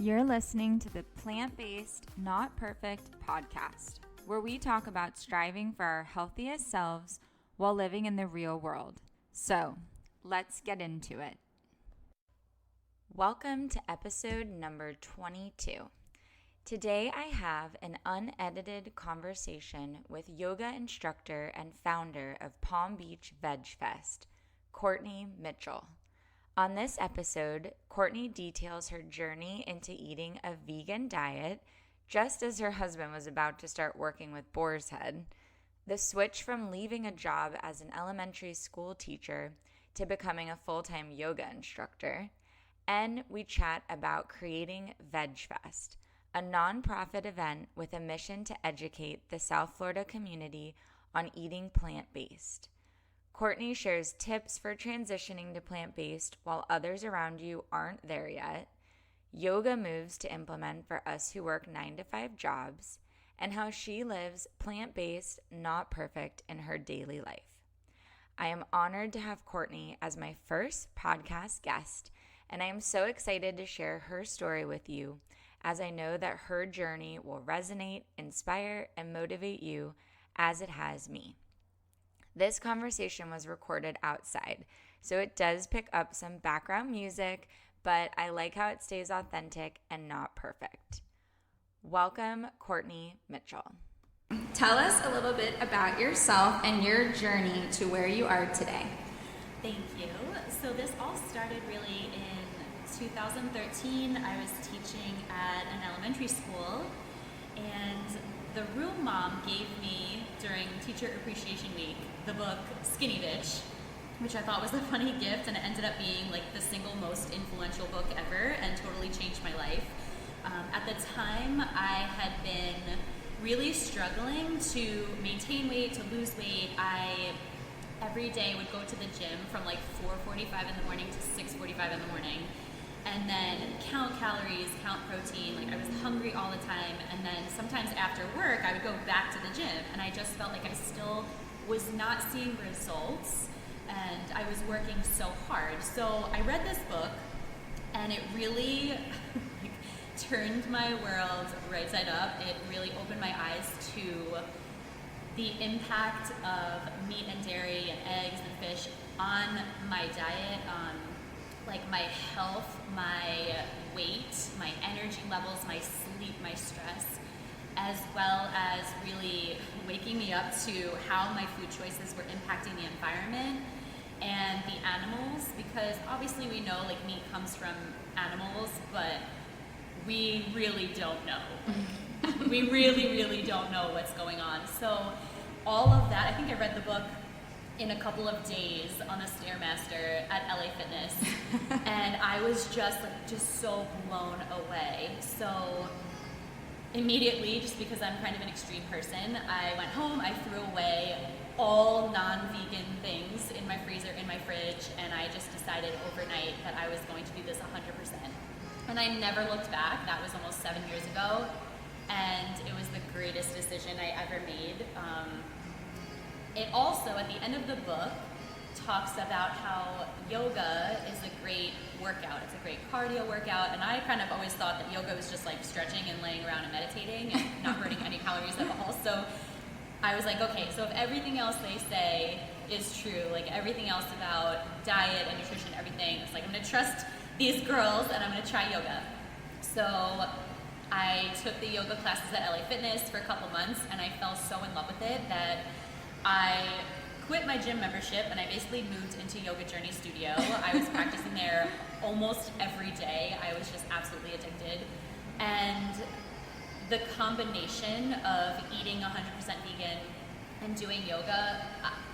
You're listening to the Plant-Based, Not Perfect podcast, where we talk about striving for our healthiest selves while living in the real world. So, let's get into it. Welcome to episode number 22. Today I have an unedited conversation with yoga instructor and founder of Palm Beach Veg Fest, Courtney Mitchell. On this episode, Courtney details her journey into eating a vegan diet just as her husband was about to start working with Boar's Head, the switch from leaving a job as an elementary school teacher to becoming a full-time yoga instructor, and we chat about creating VegFest, a nonprofit event with a mission to educate the South Florida community on eating plant-based. Courtney shares tips for transitioning to plant-based while others around you aren't there yet, yoga moves to implement for us who work 9-to-5 jobs, and how she lives plant-based, not perfect in her daily life. I am honored to have Courtney as my first podcast guest, and I am so excited to share her story with you, as I know that her journey will resonate, inspire, and motivate you as it has me. This conversation was recorded outside, so it does pick up some background music, but I like how it stays authentic and not perfect. Welcome, Courtney Mitchell. Tell us a little bit about yourself and your journey to where you are today. Thank you. So this all started really in 2013. I was teaching at an elementary school, and the room mom gave me, during Teacher Appreciation Week, the book Skinny Bitch, which I thought was a funny gift, and it ended up being like the single most influential book ever and totally changed my life. At the time, I had been really struggling to maintain weight, to lose weight. I every day would go to the gym from like 4:45 in the morning to 6:45 in the morning, and then count calories, count protein. Like, I was hungry all the time, and then sometimes after work I would go back to the gym, and I just felt like I still was not seeing results, and I was working so hard. So I read this book, and it really turned my world right side up. It really opened my eyes to the impact of meat and dairy and eggs and fish on my diet, like my health, my weight, my energy levels, my sleep, my stress, as well as really waking me up to how my food choices were impacting the environment and the animals, because obviously we know like meat comes from animals, but we really don't know. We really don't know what's going on. So all of that, I think I read the book in a couple of days on the Stairmaster at LA Fitness, and I was just so blown away. So immediately, just because I'm kind of an extreme person, I went home, I threw away all non-vegan things in my freezer, in my fridge, and I just decided overnight that I was going to do this 100%. And I never looked back. That was almost 7 years ago, and it was the greatest decision I ever made. It also, at the end of the book, talks about how yoga is a great workout. It's a great cardio workout, and I kind of always thought that yoga was just like stretching and laying around and meditating and not burning any calories at all. So I was like, okay, so if everything else they say is true, like everything else about diet and nutrition, everything, it's like I'm gonna trust these girls and I'm gonna try yoga. So I took the yoga classes at LA Fitness for a couple months, and I fell so in love with it that I quit my gym membership and I basically moved into Yoga Journey Studio. I was practicing there almost every day. I was just absolutely addicted. And the combination of eating 100% vegan and doing yoga,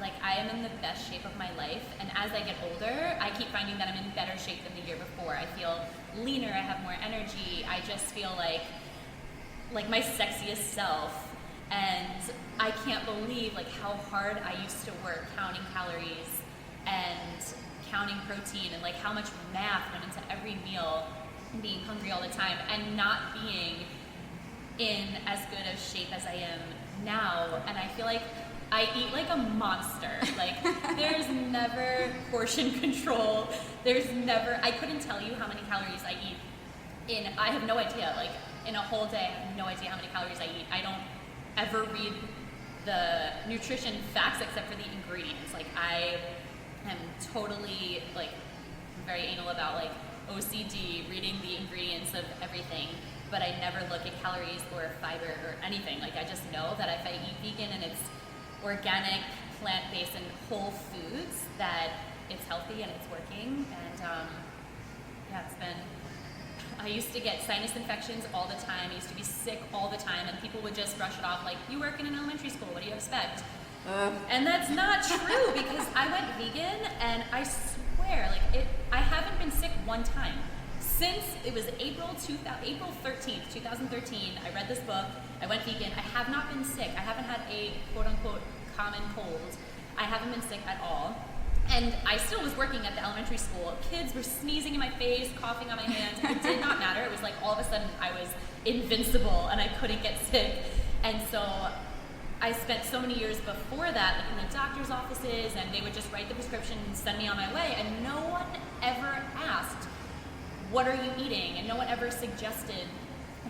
like I am in the best shape of my life. And as I get older, I keep finding that I'm in better shape than the year before. I feel leaner, I have more energy. I just feel like my sexiest self. And I can't believe like how hard I used to work counting calories and counting protein, and like how much math went into every meal, and being hungry all the time and not being in as good of shape as I am now. And I feel like I eat like a monster. Like there's never portion control. I couldn't tell you how many calories I eat I have no idea, like in a whole day, I have no idea how many calories I eat. I don't ever read the nutrition facts except for the ingredients. Like I am totally like very anal about like OCD, reading the ingredients of everything, but I never look at calories or fiber or anything. Like I just know that if I eat vegan and it's organic, plant-based, and whole foods, that it's healthy and it's working. And yeah, it's been, I used to get sinus infections all the time. I used to be sick all the time, and people would just brush it off like, you work in an elementary school, what do you expect? And that's not true, because I went vegan, and I swear, like I haven't been sick one time. Since it was April 13th, 2013, I read this book, I went vegan, I have not been sick. I haven't had a quote-unquote common cold. I haven't been sick at all. And I still was working at the elementary school. Kids were sneezing in my face, coughing on my hands. It did not matter. It was like all of a sudden I was invincible and I couldn't get sick. And so I spent so many years before that, like in the doctor's offices, and they would just write the prescription and send me on my way. And no one ever asked, what are you eating? And no one ever suggested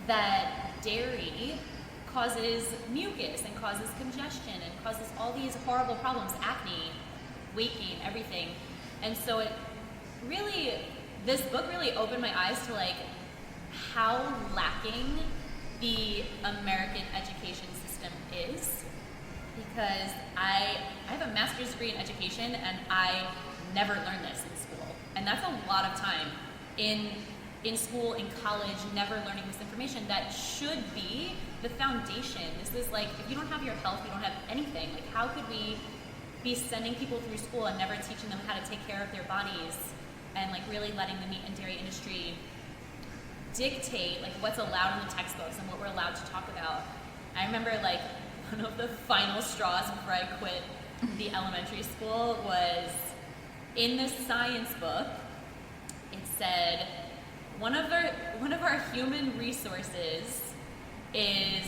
that dairy causes mucus and causes congestion and causes all these horrible problems, acne, weight gain, everything. And so it really, this book really opened my eyes to like how lacking the American education system is, because I have a master's degree in education and I never learned this in school. And that's a lot of time in school, in college, never learning this information that should be the foundation. This is like, if you don't have your health, you don't have anything. Like how could we be sending people through school and never teaching them how to take care of their bodies, and like really letting the meat and dairy industry dictate like what's allowed in the textbooks and what we're allowed to talk about. I remember like one of the final straws before I quit the elementary school was in the science book. It said one of our human resources is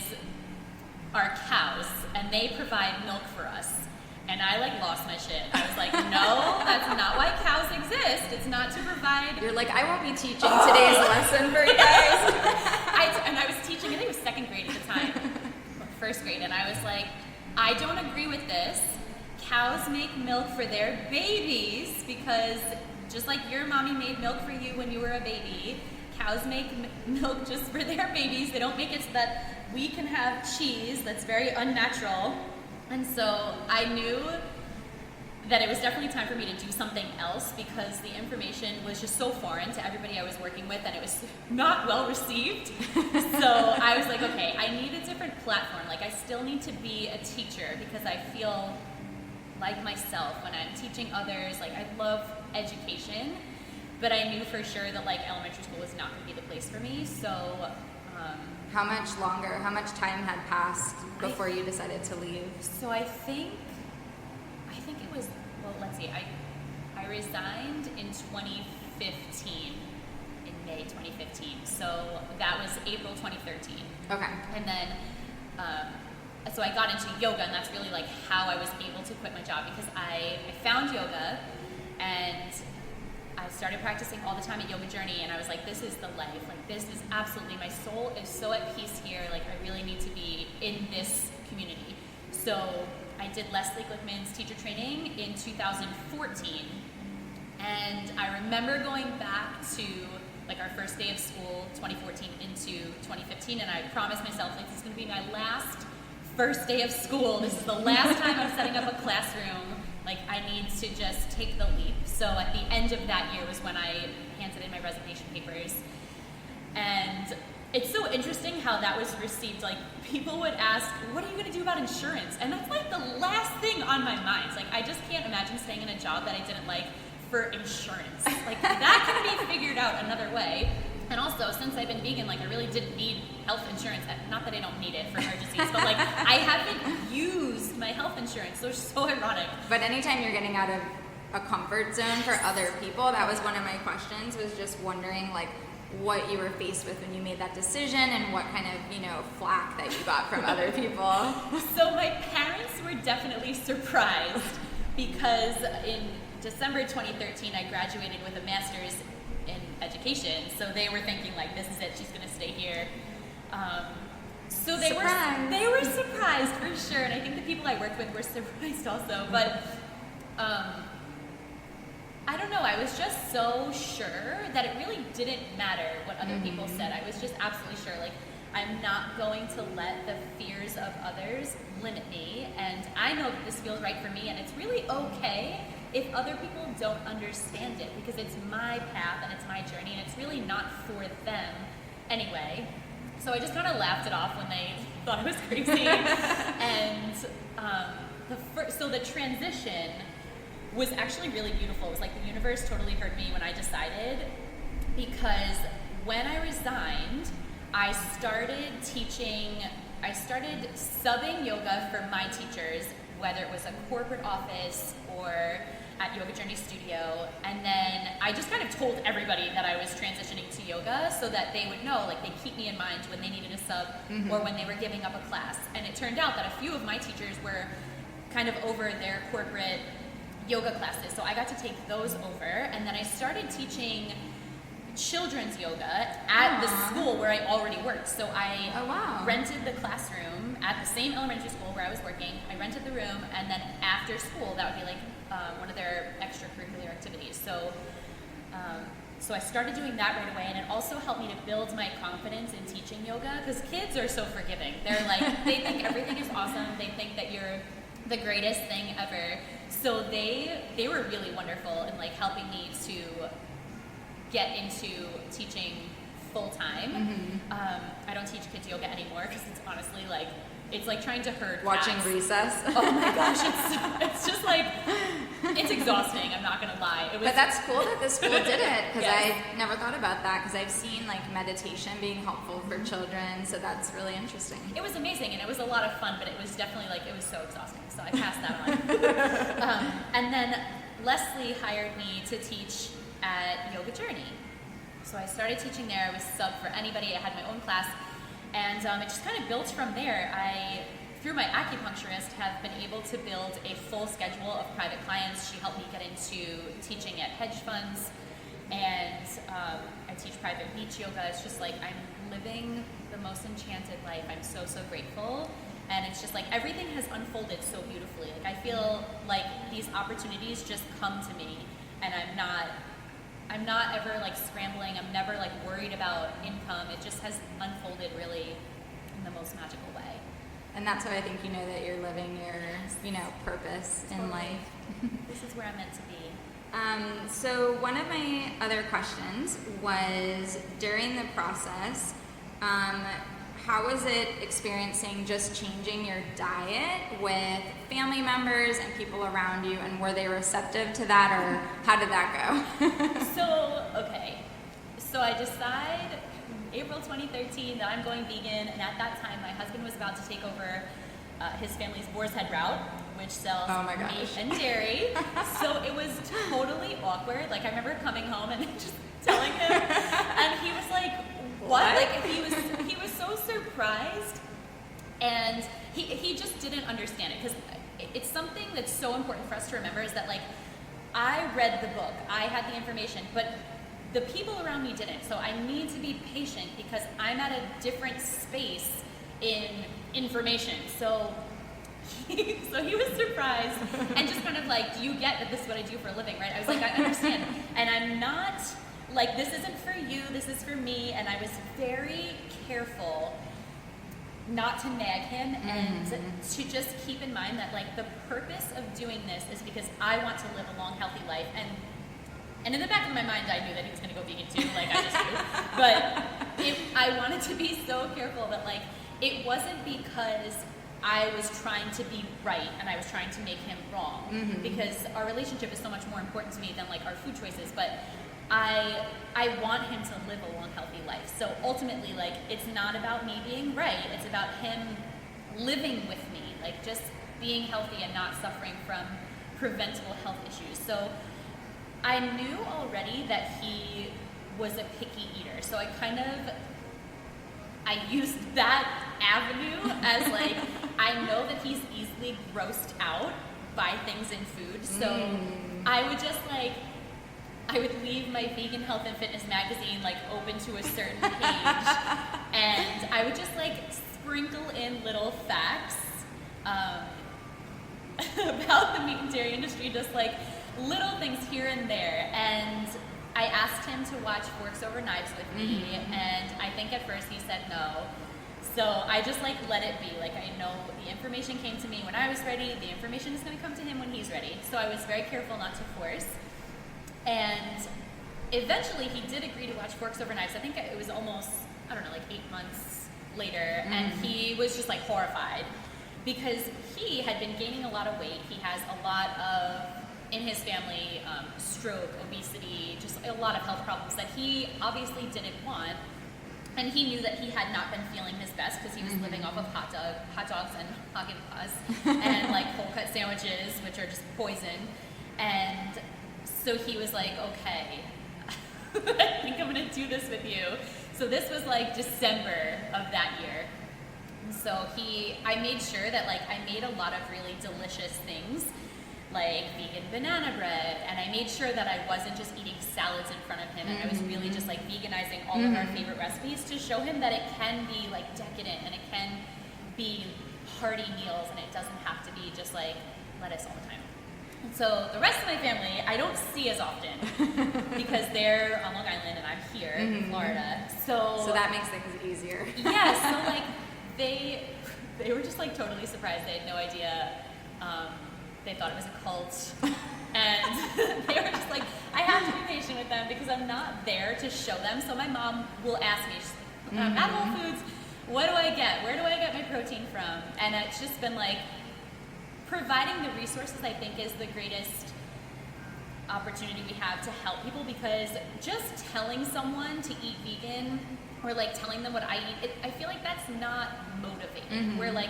our cows, and they provide milk for us. And I like lost my shit. I was like, no, that's not why cows exist. It's not to provide. You're like, I won't be teaching today's lesson for you guys. And I was teaching, I think it was second grade at the time, or first grade, and I was like, I don't agree with this. Cows make milk for their babies, because just like your mommy made milk for you when you were a baby, cows make milk just for their babies. They don't make it so that we can have cheese that's very unnatural. And so I knew that it was definitely time for me to do something else, because the information was just so foreign to everybody I was working with, and it was not well received. So I was like, okay, I need a different platform. Like I still need to be a teacher, because I feel like myself when I'm teaching others. Like I love education, but I knew for sure that like elementary school was not going to be the place for me. So how much time had passed before you decided to leave? So I think it was, well, let's see, I resigned in 2015, in May 2015. So that was April 2013. Okay. And then, so I got into yoga, and that's really like how I was able to quit my job, because I found yoga, and I started practicing all the time at Yoga Journey, and I was like, this is the life. Like, this is absolutely, my soul is so at peace here. Like, I really need to be in this community. So I did Leslie Glickman's teacher training in 2014. And I remember going back to like our first day of school, 2014 into 2015, and I promised myself, like, this is gonna be my last first day of school. This is the last time I'm setting up a classroom. Like, I need to just take the leap. So at the end of that year was when I handed in my resignation papers. And it's so interesting how that was received. Like, people would ask, what are you going to do about insurance? And that's like the last thing on my mind. Like, I just can't imagine staying in a job that I didn't like for insurance. Like, that can be figured out another way. And also, since I've been vegan, like, I really didn't need health insurance. Not that I don't need it for emergencies, but like, I haven't used my health insurance. So it's so ironic. But anytime you're getting out of a comfort zone for other people, that was one of my questions, was just wondering like what you were faced with when you made that decision, and what kind of, flack that you got from other people. So my parents were definitely surprised, because in December 2013, I graduated with a master's in education. education. So they were thinking like, this is it, she's gonna stay here. So they were surprised for sure, and I think the people I worked with were surprised also. But I don't know, I was just so sure that it really didn't matter what other people said. I was just absolutely sure, like, I'm not going to let the fears of others limit me, and I know that this feels right for me, and it's really okay if other people don't understand it, because it's my path and it's my journey, and it's really not for them anyway. So I just kind of laughed it off when they thought I was crazy. And so the transition was actually really beautiful. It was like the universe totally heard me when I decided, because when I resigned, I started subbing yoga for my teachers, whether it was a corporate office or at Yoga Journey Studio, and then I just kind of told everybody that I was transitioning to yoga so that they would know, like, they keep me in mind when they needed a sub or when they were giving up a class. And it turned out that a few of my teachers were kind of over their corporate yoga classes, so I got to take those over, and then I started teaching children's yoga at the school where I already worked. So I rented the classroom at the same elementary school where I was working. I rented the room, and then after school, that would be like one of their extracurricular activities. So I started doing that right away, and it also helped me to build my confidence in teaching yoga, because kids are so forgiving. They're like, they think everything is awesome. They think that you're the greatest thing ever. So they were really wonderful in like helping me to get into teaching full time. I don't teach kids yoga anymore, because it's honestly like, it's like trying to herd watching cats. Recess. Oh my gosh, it's just like, it's exhausting, I'm not gonna lie. But that's cool that the school did it, because Yes. I never thought about that, because I've seen like meditation being helpful for children, so that's really interesting. It was amazing, and it was a lot of fun, but it was definitely like, it was so exhausting, so I passed that on. And then Leslie hired me to teach at Yoga Journey. So I started teaching there. I was sub for anybody. I had my own class, and it just kind of built from there. I, through my acupuncturist, have been able to build a full schedule of private clients. She helped me get into teaching at hedge funds, and I teach private beach yoga. It's just like, I'm living the most enchanted life. I'm so, so grateful. And it's just like, everything has unfolded so beautifully. Like, I feel like these opportunities just come to me, and I'm not ever like scrambling. I'm never like worried about income. It just has unfolded really in the most magical way. And that's how I think you know that you're living your, purpose in life. This is where I'm meant to be. So one of my other questions was, during the process, how was it experiencing just changing your diet with family members and people around you, and were they receptive to that, or how did that go? So I decide April 2013 that I'm going vegan, and at that time my husband was about to take over his family's Boar's Head route, which sells meat and dairy. So it was totally awkward. Like, I remember coming home and just telling him, and he was like, what? Like, he was so surprised, and he just didn't understand it, because it's something that's so important for us to remember, is that, like, I read the book, I had the information, but the people around me didn't. So I need to be patient, because I'm at a different space in information. So he was surprised and just kind of like, do you get that this is what I do for a living, right? I was like, I understand. And I'm not, like, this isn't for you, this is for me. And I was very careful not to nag him, and to just keep in mind that, like, the purpose of doing this is because I want to live a long, healthy life. And in the back of my mind, I knew that he was going to go vegan too, like I just knew. But I wanted to be so careful that, like, it wasn't because I was trying to be right and I was trying to make him wrong, because our relationship is so much more important to me than, like, our food choices. But I want him to live a long, healthy life. So ultimately, like, it's not about me being right. It's about him living with me, like, just being healthy and not suffering from preventable health issues. So I knew already that he was a picky eater. So I used that avenue as, like, I know that he's easily grossed out by things in food. So I would just, like, I would leave my vegan health and fitness magazine like open to a certain page, and I would just like sprinkle in little facts about the meat and dairy industry, just like little things here and there. And I asked him to watch Forks Over Knives with me, and I think at first he said no. So I just like let it be. Like, I know the information came to me when I was ready. The information is going to come to him when he's ready. So I was very careful not to force. And eventually he did agree to watch Forks Over Knives. I think it was almost, I don't know, like 8 months later. And he was just like horrified because he had been gaining a lot of weight. He has a lot of, in his family, stroke, obesity, just a lot of health problems that he obviously didn't want. And he knew that he had not been feeling his best because he was living off of hot dogs and Haagen-Dazs and like cold cut sandwiches, which are just poison. And so he was like, okay, I think I'm gonna do this with you. So this was like December of that year. So I made sure that like I made a lot of really delicious things, like vegan banana bread, and I made sure that I wasn't just eating salads in front of him, and I was really just like veganizing all of our favorite recipes to show him that it can be like decadent and it can be hearty meals, and it doesn't have to be just like lettuce all the time. And so the rest of my family I don't see as often because they're on Long Island and I'm here in Florida. So that makes things easier. Yeah, so like they were just like totally surprised. They had no idea. They thought it was a cult. And they were just like, I have to be patient with them because I'm not there to show them. So my mom will ask me, she's like, I'm at Whole Foods, what do I get? Where do I get my protein from? And it's just been like, providing the resources I think is the greatest opportunity we have to help people, because just telling someone to eat vegan or like telling them what I eat, I feel like that's not motivating. Where like,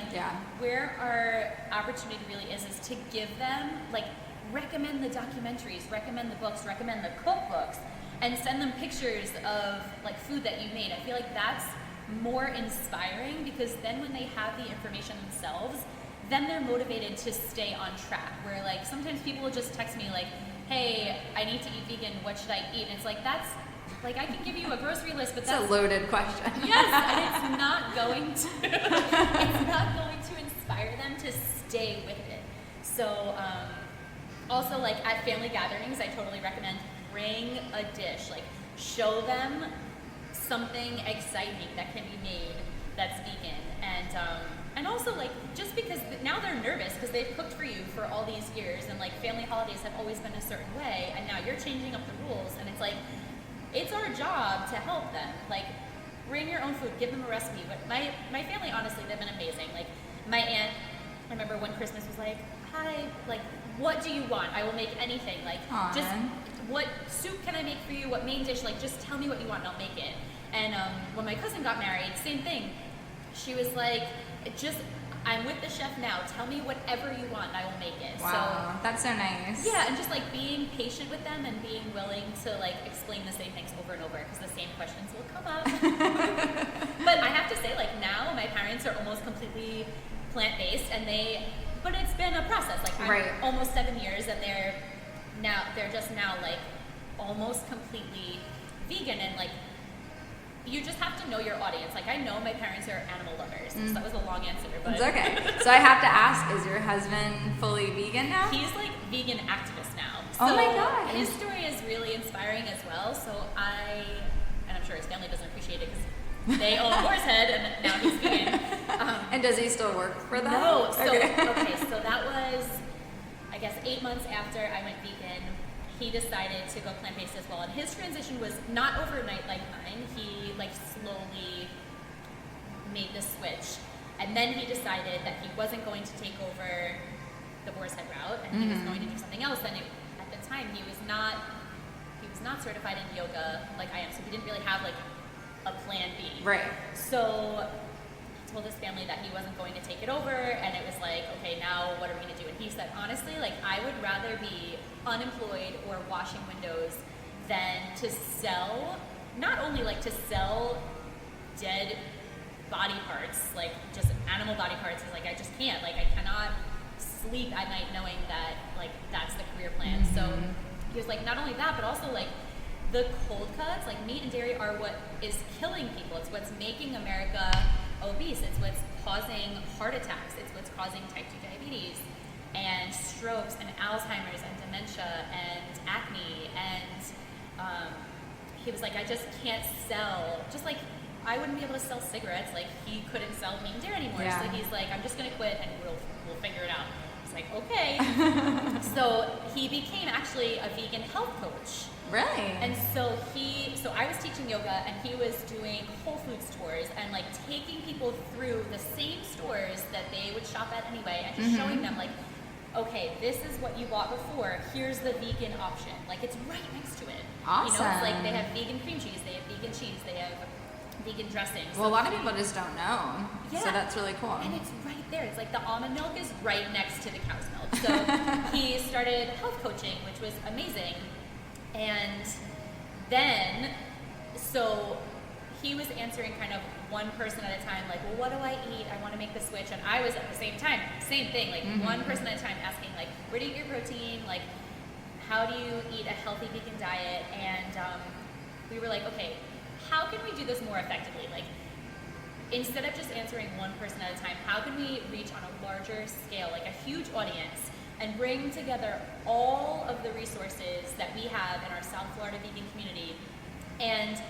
where our opportunity really is to give them, like, recommend the documentaries, recommend the books, recommend the cookbooks, and send them pictures of like food that you made. I feel like that's more inspiring, because then when they have the information themselves, then they're motivated to stay on track. Where like sometimes people will just text me like, hey, I need to eat vegan, what should I eat? And it's like, that's like, I can give you a grocery list, but that's a loaded question. Yes, and it's not going to inspire them to stay with it. So also like at family gatherings, I totally recommend bring a dish, like show them something exciting that can be made that's vegan. And also like, just because now they're nervous because they've cooked for you for all these years, and like family holidays have always been a certain way, and now you're changing up the rules, and it's like, it's our job to help them. Like, bring your own food, give them a recipe. But my family, honestly, they've been amazing. Like, my aunt, I remember when Christmas was like, hi, like, what do you want? I will make anything. Like, just what soup can I make for you? What main dish? Like, just tell me what you want and I'll make it. And when my cousin got married, same thing. She was like, I'm with the chef now. Tell me whatever you want and I will make it. Wow, that's so nice. Yeah, and just like being patient with them and being willing to like explain the same things over and over, because the same questions will come up. But I have to say, like, now my parents are almost completely plant-based, but it's been a process. Like, I'm almost 7 years, and they're just now like almost completely vegan. And like, you just have to know your audience. Like, I know my parents are animal lovers, so that was a long answer, but it's okay. So I have to ask, is your husband fully vegan now? He's like vegan activist now. Oh so my gosh. His story is really inspiring as well. So and I'm sure his family doesn't appreciate it because they own Boar's Head and now he's vegan. And does he still work for them? No. So so that was, I guess, 8 months after I went vegan. He decided to go plant-based as well, and his transition was not overnight like mine. He like slowly made the switch, and then he decided that he wasn't going to take over the Boar's Head route, and he was going to do something else. And at the time, he was not certified in yoga like I am, so he didn't really have like a plan B. Right. So he told his family that he wasn't going to take it over, and it was like, okay, now what are we gonna do? And he said, honestly, like, I would rather be unemployed or washing windows than to sell, not only like to sell dead body parts, like just animal body parts, is like, I just can't, like, I cannot sleep at night knowing that like that's the career plan. So he was like, not only that, but also like the cold cuts, like meat and dairy are what is killing people. It's what's making America obese. It's what's causing heart attacks. It's what's causing type 2 diabetes and strokes and Alzheimer's and dementia and acne. And he was like, I just can't sell, just like I wouldn't be able to sell cigarettes, like he couldn't sell meat and dairy anymore. Yeah. So he's like, I'm just gonna quit and we'll figure it out. It's like, okay. So he became actually a vegan health coach. Really? And so I was teaching yoga and he was doing Whole Foods tours and like taking people through the same stores that they would shop at anyway and just showing them like, okay, this is what you bought before, here's the vegan option. Like it's right next to it. Awesome. You know, it's like they have vegan cream cheese, they have vegan cheese, they have vegan dressing. Well, a lot of people just don't know. Yeah. So that's really cool. And it's right there. It's like the almond milk is right next to the cow's milk. So he started health coaching, which was amazing. And then, so he was answering kind of one person at a time, like, well, what do I eat? I want to make the switch. And I was at the same time, same thing, like one person at a time asking, like, where do you get your protein? Like, how do you eat a healthy vegan diet? And we were like, okay, how can we do this more effectively? Like, instead of just answering one person at a time, how can we reach on a larger scale, like a huge audience, and bring together all of the resources that we have in our South Florida vegan community and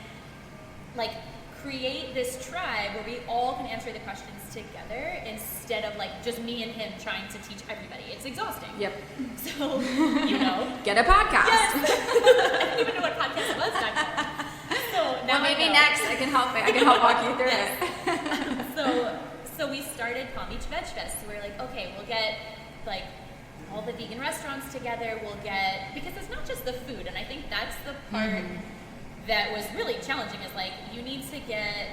like create this tribe where we all can answer the questions together instead of like just me and him trying to teach everybody. It's exhausting. Yep. So, you know. Get a podcast. Yes. I didn't even know what podcast was back then. So now well, maybe next I can help walk you through it. So we started Palm Beach Veg Fest. So we're like, okay, we'll get like all the vegan restaurants together. We'll get, because it's not just the food, and I think that's the part that was really challenging. Is like you need to get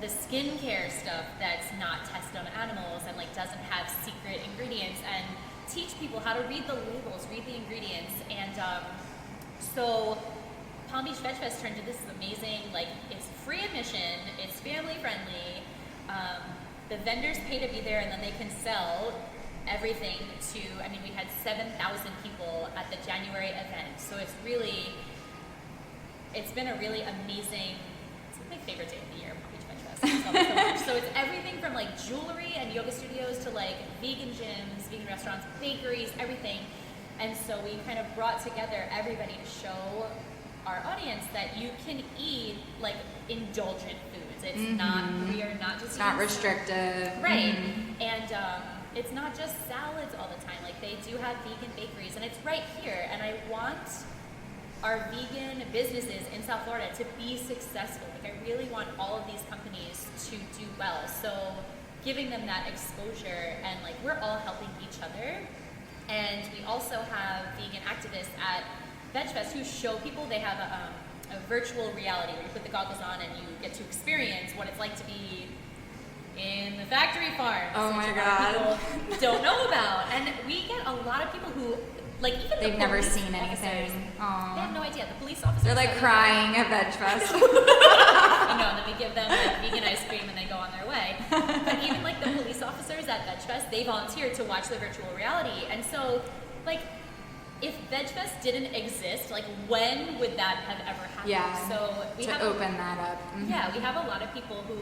the skincare stuff that's not tested on animals and like doesn't have secret ingredients, and teach people how to read the labels, read the ingredients, and so. Palm Beach Veg Fest turned into this amazing, like, it's free admission, it's family friendly, the vendors pay to be there and then they can sell everything to, I mean, we had 7,000 people at the January event, so it's been a really amazing, it's my favorite day of the year, Palm Beach Veg Fest. I love it so much. So it's everything from like jewelry and yoga studios to like vegan gyms, vegan restaurants, bakeries, everything. And so we kind of brought together everybody to show our audience that you can eat like indulgent foods. It's not, we are not just, it's not restrictive. Right. And it's not just salads all the time. Like they do have vegan bakeries and it's right here. And I want our vegan businesses in South Florida to be successful. Like I really want all of these companies to do well. So giving them that exposure and like we're all helping each other. And we also have vegan activists at VegFest who show people, they have a virtual reality where you put the goggles on and you get to experience what it's like to be in the factory farms. Oh my which God. people don't know about. And we get a lot of people who, like even they've the never police seen anything. officers, they have no idea. The police officers, They're like crying at VegFest. I know, and then we give them like vegan ice cream and they go on their way. But even like the police officers at VegFest, they volunteered to watch the virtual reality. And so, like, if VegFest didn't exist, like when would that have ever happened? Yeah. So we to have open that up. Yeah, we have a lot of people who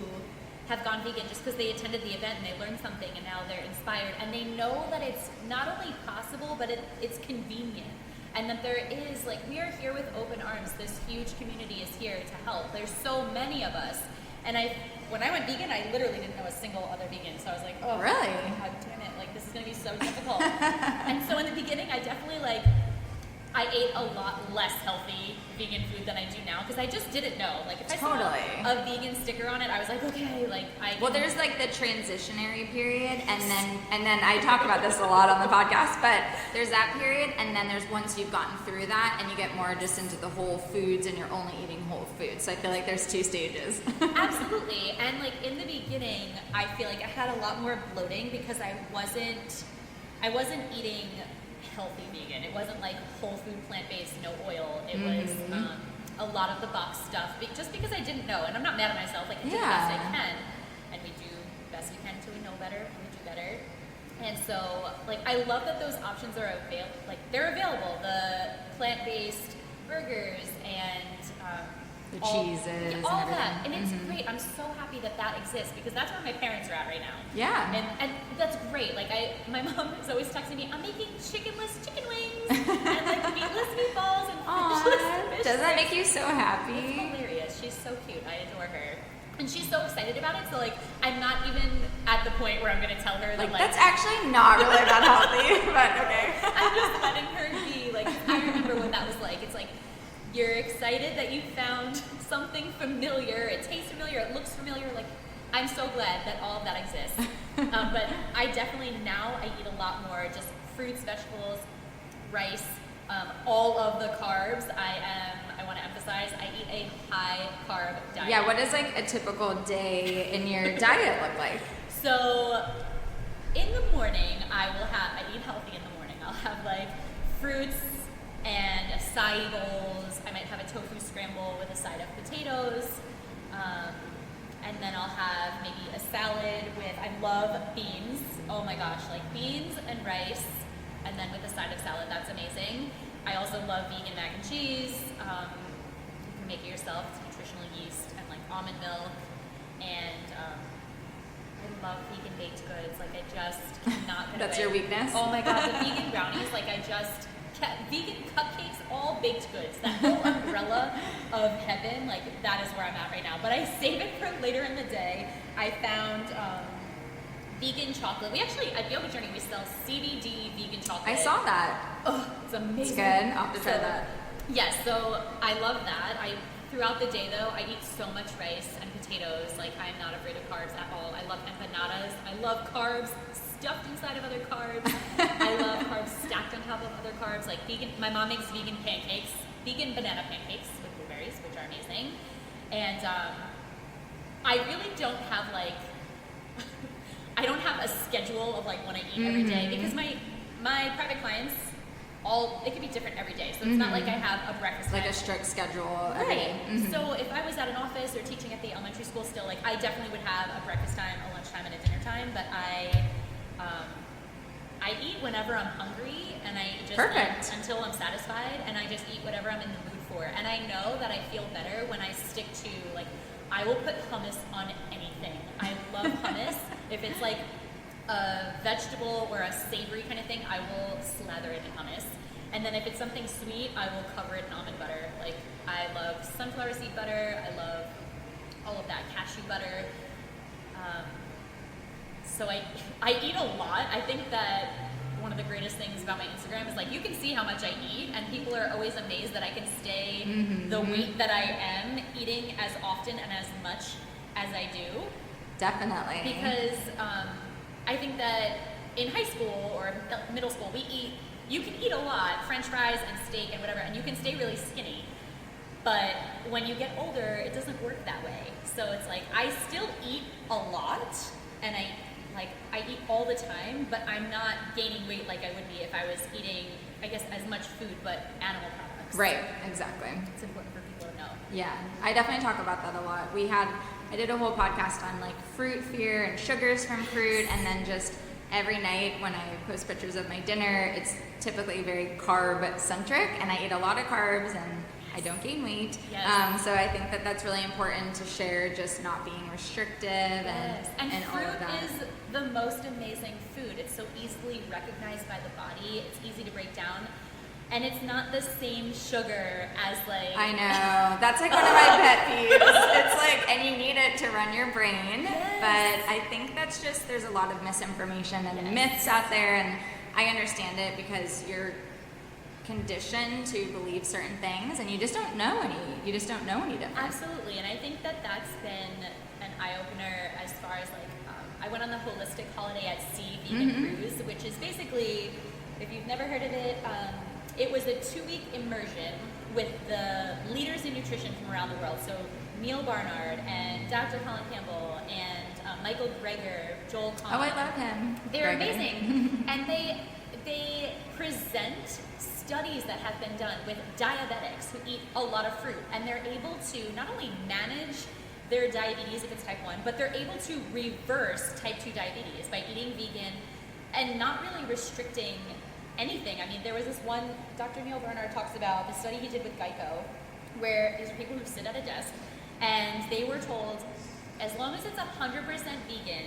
have gone vegan just because they attended the event and they learned something and now they're inspired and they know that it's not only possible but it's convenient and that there is, like, we are here with open arms. This huge community is here to help. There's so many of us. And when I went vegan, I literally didn't know a single other vegan. So I was like, oh, really? God damn it. Like, this is going to be so difficult. And so in the beginning, I definitely, like, I ate a lot less healthy vegan food than I do now because I just didn't know. Like, if I saw a vegan sticker on it, I was like, okay, like, Well, there's like the transitionary period, and then I talk about this a lot on the podcast, but there's that period, and then there's once you've gotten through that, and you get more just into the whole foods, and you're only eating whole foods. So I feel like there's 2 stages. Absolutely, and like in the beginning, I feel like I had a lot more bloating because I wasn't eating healthy vegan. It wasn't like whole food, plant-based, no oil. It was a lot of the box stuff, just because I didn't know. And I'm not mad at myself. Like, I do the best I can, and we do the best we can until we know better, and we do better. And so, like, I love that those options are they're available. The plant-based burgers and the cheeses, all of and that, and it's mm-hmm. great. I'm so happy that exists because that's where my parents are at right now. Yeah, and that's great. Like, my mom is always texting me, "I'm making chickenless chicken wings and like meatless meatballs and fishless fish." Does that make you so happy? It's hilarious. She's so cute. I adore her. And she's so excited about it, so like I'm not even at the point where I'm gonna tell her that that's actually not really that healthy, but okay. I'm just letting her be like, I remember what that was like. It's like you're excited that you found something familiar, it tastes familiar, it looks familiar. Like, I'm so glad that all of that exists. But I definitely now I eat a lot more just fruits, vegetables, rice, all of the carbs. I want to emphasize, I eat a high carb diet. Yeah, what does like a typical day in your diet look like? So in the morning, I eat healthy in the morning. I'll have like fruits and acai bowls. I might have a tofu scramble with a side of potatoes. And then I'll have maybe a salad I love beans. Oh my gosh, like beans and rice. And then with a side of salad, that's amazing. I also love vegan mac and cheese. You can make it yourself. It's nutritional yeast and like almond milk. And I love vegan baked goods. Like, I just cannot get That's away. your weakness? Oh my god, the vegan brownies. Like, vegan cupcakes, all baked goods. That whole umbrella of heaven. Like, that is where I'm at right now. But I save it for later in the day. I found vegan chocolate. We actually, at Yoga Journey, we sell CBD vegan chocolate. I saw that. Oh, it's amazing. It's good. I'll have to try that. Yes, so I love that. Throughout the day, though, I eat so much rice and potatoes. Like, I'm not afraid of carbs at all. I love empanadas. I love carbs stuffed inside of other carbs. I love carbs stacked on top of other carbs. Like vegan, my mom makes vegan pancakes, vegan banana pancakes with blueberries, which are amazing. And I really don't have like, I don't have a schedule of like when I eat every day, because my private clients, it could be different every day. So it's not like I have a breakfast like time. a strict schedule every Right. day. So if I was at an office or teaching at the elementary school still, like I definitely would have a breakfast time, a lunchtime, and a dinner time. But I eat whenever I'm hungry, and I just Perfect. eat until I'm satisfied, and I just eat whatever I'm in the mood for. And I know that I feel better when I stick to, like, I will put hummus on anything. I love hummus. If it's like a vegetable or a savory kind of thing, I will slather it in hummus. And then if it's something sweet, I will cover it in almond butter. Like, I love sunflower seed butter. I love all of that, cashew butter. So I eat a lot. I think that one of the greatest things about my Instagram is, like, you can see how much I eat, and people are always amazed that I can stay the weight that I am, eating as often and as much as I do. Definitely. Because I think that in high school or middle school, you can eat a lot, French fries and steak and whatever, and you can stay really skinny. But when you get older, it doesn't work that way. So it's like, I still eat a lot, and I eat all the time, but I'm not gaining weight like I would be if I was eating, I guess, as much food, but animal products. Right, exactly. It's important for people to know. Yeah, I definitely talk about that a lot. I did a whole podcast on like fruit fear and sugars from fruit, and then just every night when I post pictures of my dinner, it's typically very carb centric, and I eat a lot of carbs and I don't gain weight. Yes. So I think that that's really important to share, just not being restrictive and all fruit of that. is the most amazing food. It's so easily recognized by the body. It's easy to break down. And it's not the same sugar as like... I know. That's like one of my pet peeves. It's like, and you need it to run your brain. Yes. But I think that's just, there's a lot of misinformation and myths out there. And I understand it because you're conditioned to believe certain things, and you just don't know any different. Absolutely. And I think that that's been an eye-opener as far as like, I went on the Holistic Holiday at Sea vegan cruise, which is basically, if you've never heard of it, it was a 2-week immersion with the leaders in nutrition from around the world. So Neil Barnard and Dr. Colin Campbell and Michael Greger, Joel Kahn. Oh, I love him. They're Greger. amazing. And they present studies that have been done with diabetics who eat a lot of fruit, and they're able to not only manage their diabetes if it's type 1, but they're able to reverse type 2 diabetes by eating vegan and not really restricting anything. I mean, there was this one, Dr. Neil Bernard talks about the study he did with Geico, where these are people who sit at a desk, and they were told, as long as it's 100% vegan,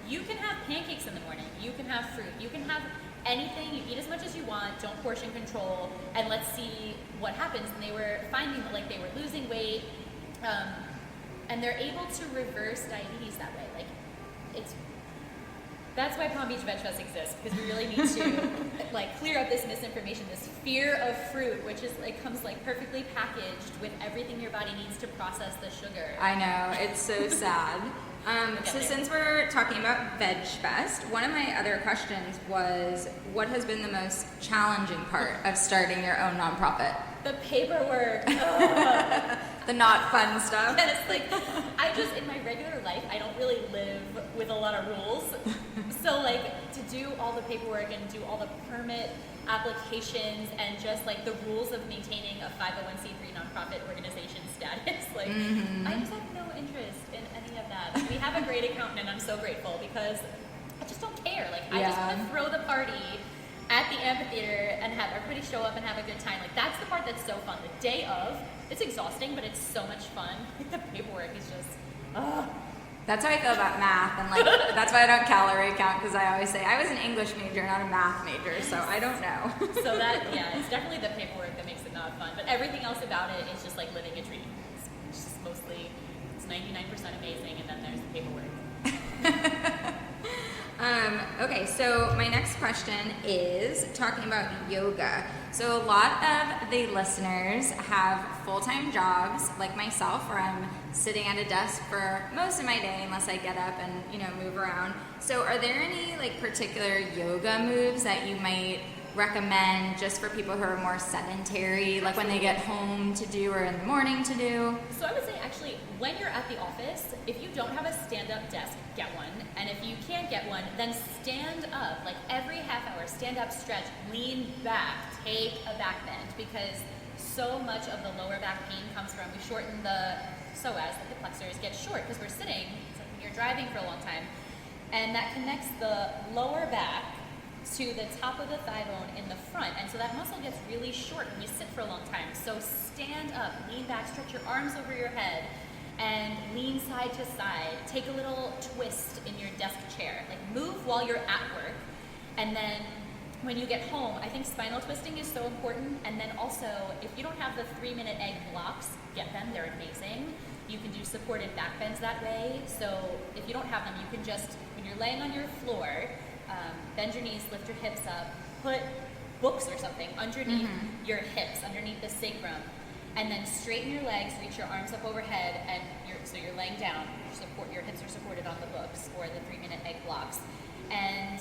you can have pancakes in the morning, you can have fruit, you can have anything, you eat as much as you want, don't portion control, and let's see what happens. And they were finding that like they were losing weight, and they're able to reverse diabetes that way. Like, that's why Palm Beach Veg Fest exists, because we really need to like clear up this misinformation, this fear of fruit, which is like comes like perfectly packaged with everything your body needs to process the sugar. I know, it's so sad. So since we're talking about Veg Fest, one of my other questions was, what has been the most challenging part of starting your own nonprofit? The paperwork. The not fun stuff? Yes, like, I just, in my regular life, I don't really live with a lot of rules. So, like, to do all the paperwork and do all the permit applications and just, like, the rules of maintaining a 501c3 nonprofit organization status, like, I just have no interest in any of that. We have a great accountant, and I'm so grateful, because I just don't care. Like, I just want to throw the party at the amphitheater and have everybody show up and have a good time. Like, that's the part that's so fun. The day of, it's exhausting, but it's so much fun. The paperwork is just, That's how I feel about math, and like that's why I don't calorie count, because I always say I was an English major, not a math major, so I don't know. So that, yeah, it's definitely the paperwork that makes it not fun, but everything else about it is just like living a dream. It's just mostly, it's 99% amazing, and then there's the paperwork. Okay, so my next question is talking about yoga. So a lot of the listeners have full-time jobs, like myself, where I'm sitting at a desk for most of my day unless I get up and, you know, move around. So are there any like particular yoga moves that you might recommend just for people who are more sedentary, like when they get home to do or in the morning to do? So I would say actually, when you're at the office, if you don't have a stand-up desk, get one. And if you can't get one, then stand up. Like every half hour, stand up, stretch, lean back, take a back bend, because so much of the lower back pain comes from, we shorten the psoas, like the plexors get short because we're sitting. It's like when you're driving for a long time. And that connects the lower back to the top of the thigh bone in the front, and so that muscle gets really short when you sit for a long time. So stand up, lean back, stretch your arms over your head, and lean side to side. Take a little twist in your desk chair. Like move while you're at work, and then when you get home, I think spinal twisting is so important. And then also, if you don't have the 3-minute egg blocks, get them, they're amazing. You can do supported back bends that way. So if you don't have them, you can just, when you're laying on your floor, bend your knees, lift your hips up, put books or something underneath your hips, underneath the sacrum, and then straighten your legs, reach your arms up overhead, and so you're laying down, your hips are supported on the books or the 3-minute egg blocks. And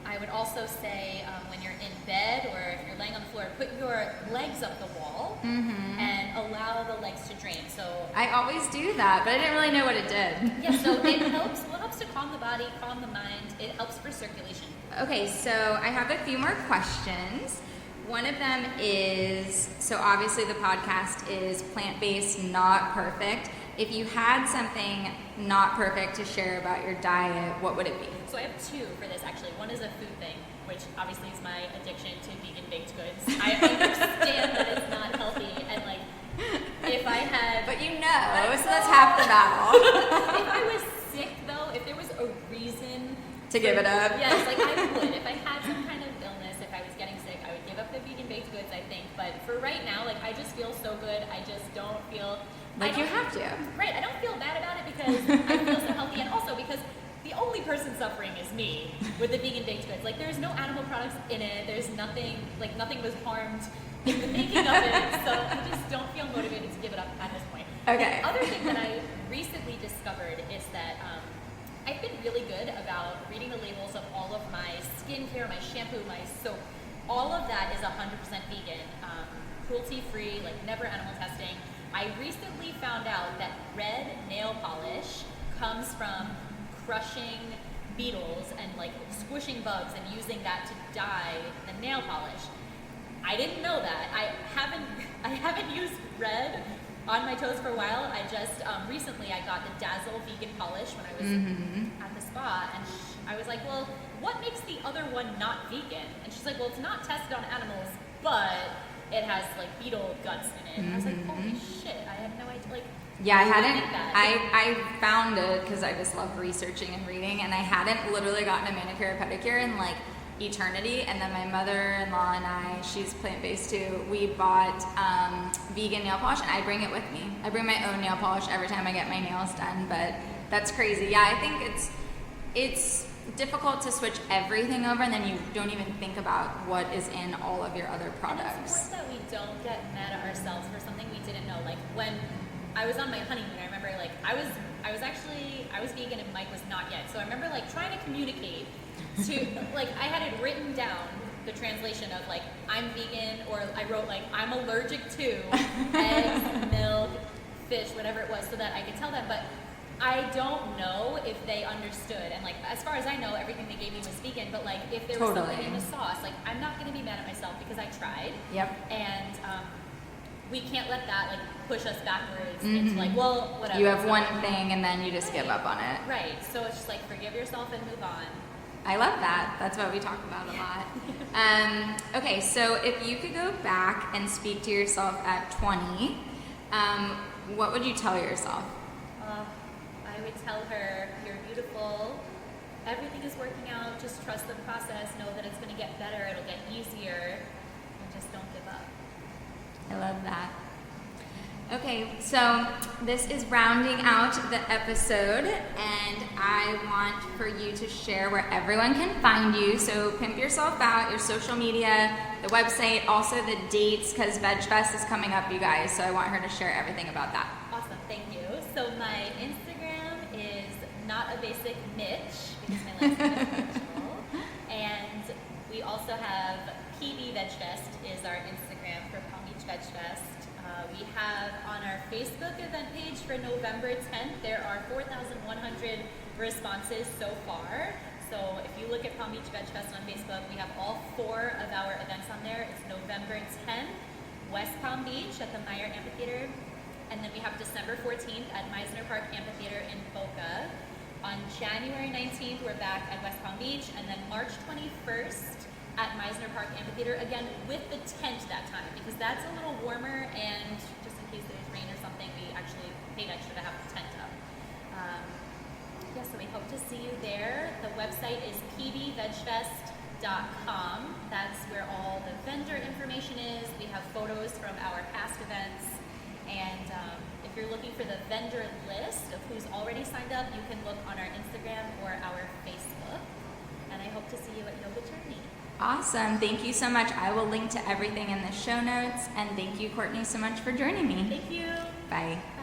I would also say when you're in bed or if you're laying on the floor, put your legs up the wall and allow the legs to drain. So I always do that, but I didn't really know what it did. Yeah, so it helps. Well, it helps to calm the body, calm the mind. It helps for circulation. Okay, so I have a few more questions. One of them is, so obviously the podcast is plant-based, not perfect. If you had something not perfect to share about your diet, what would it be? So I have two for this actually. One is a food thing, which obviously is my addiction to vegan baked goods. I understand that it's not healthy, and like if I had, but you know, so that's half the battle. If I was sick though, if there was a reason to give it up, yes, like I would. If I had some kind of illness, if I was getting sick, I would give up the vegan baked goods, I think. But for right now, like I just feel so good. I just don't feel like you have to. Right, I don't feel bad about it because I feel so healthy, and also because the only person suffering is me with the vegan baked goods. Like there's no animal products in it. There's nothing, like nothing was harmed in the making of it. So I just don't feel motivated to give it up at this point. Okay. The other thing that I recently discovered is that I've been really good about reading the labels of all of my skincare, my shampoo, my soap. All of that is 100% vegan, cruelty-free, like never animal testing. I recently found out that red nail polish comes from crushing beetles and like squishing bugs and using that to dye the nail polish. I didn't know that. I haven't used red on my toes for a while. I just recently I got the Dazzle vegan polish when I was at the spa, and I was like, well, what makes the other one not vegan? And she's like, well, it's not tested on animals, but it has like beetle guts in it. And I was like, holy shit, I had no idea. Like, yeah, I found it because I just love researching and reading, and I hadn't literally gotten a manicure or pedicure in like eternity. And then my mother-in-law and I, she's plant-based too, we bought vegan nail polish, and I bring it with me. I bring my own nail polish every time I get my nails done, but that's crazy. Yeah, I think it's difficult to switch everything over, and then you don't even think about what is in all of your other products. And it's important that we don't get mad at ourselves for something we didn't know. Like when I was on my honeymoon, I remember like I was vegan and Mike was not yet. So I remember like trying to communicate to like I had it written down, the translation of like I'm vegan, or I wrote like I'm allergic to eggs, milk, fish, whatever it was, so that I could tell them. But I don't know if they understood, and like as far as I know, everything they gave me was vegan. But like if there was something in the sauce, like I'm not going to be mad at myself because I tried. Yep. And we can't let that like push us backwards into like, well, whatever. You have one thing and then you just give up on it. Right. So it's just like forgive yourself and move on. I love that. That's what we talk about a lot. Okay, so if you could go back and speak to yourself at 20, what would you tell yourself? I would tell her, you're beautiful. Everything is working out. Just trust the process. Know that it's going to get better. It'll get easier. And just don't give up. I love that. Okay, so this is rounding out the episode, and I want for you to share where everyone can find you. So pimp yourself out, your social media, the website, also the dates, because VegFest is coming up, you guys, so I want her to share everything about that. Awesome, thank you. So my Instagram is not a basic Mitch, because my last name is Mitchell. And we also have PBVegFest is our Instagram for Palm Beach Veg Fest. We have on our Facebook event page for November 10th, there are 4,100 responses so far. So if you look at Palm Beach Veg Fest on Facebook, we have all 4 of our events on there. It's November 10th, West Palm Beach at the Meyer Amphitheater. And then we have December 14th at Meisner Park Amphitheater in Boca. On January 19th, we're back at West Palm Beach. And then March 21st at Meisner Park Amphitheater, again with the tent that time, because that's a little warmer, and just in case there's rain or something, we actually paid extra to have the tent up. Yeah, so we hope to see you there. The website is PBVegFest.com. That's where all the vendor information is. We have photos from our past events, and if you're looking for the vendor list of who's already signed up, you can look on our Instagram or our Facebook, and I hope to see you at Yoga Journey. Awesome. Thank you so much. I will link to everything in the show notes. And thank you, Courtney, so much for joining me. Thank you. Bye. Bye.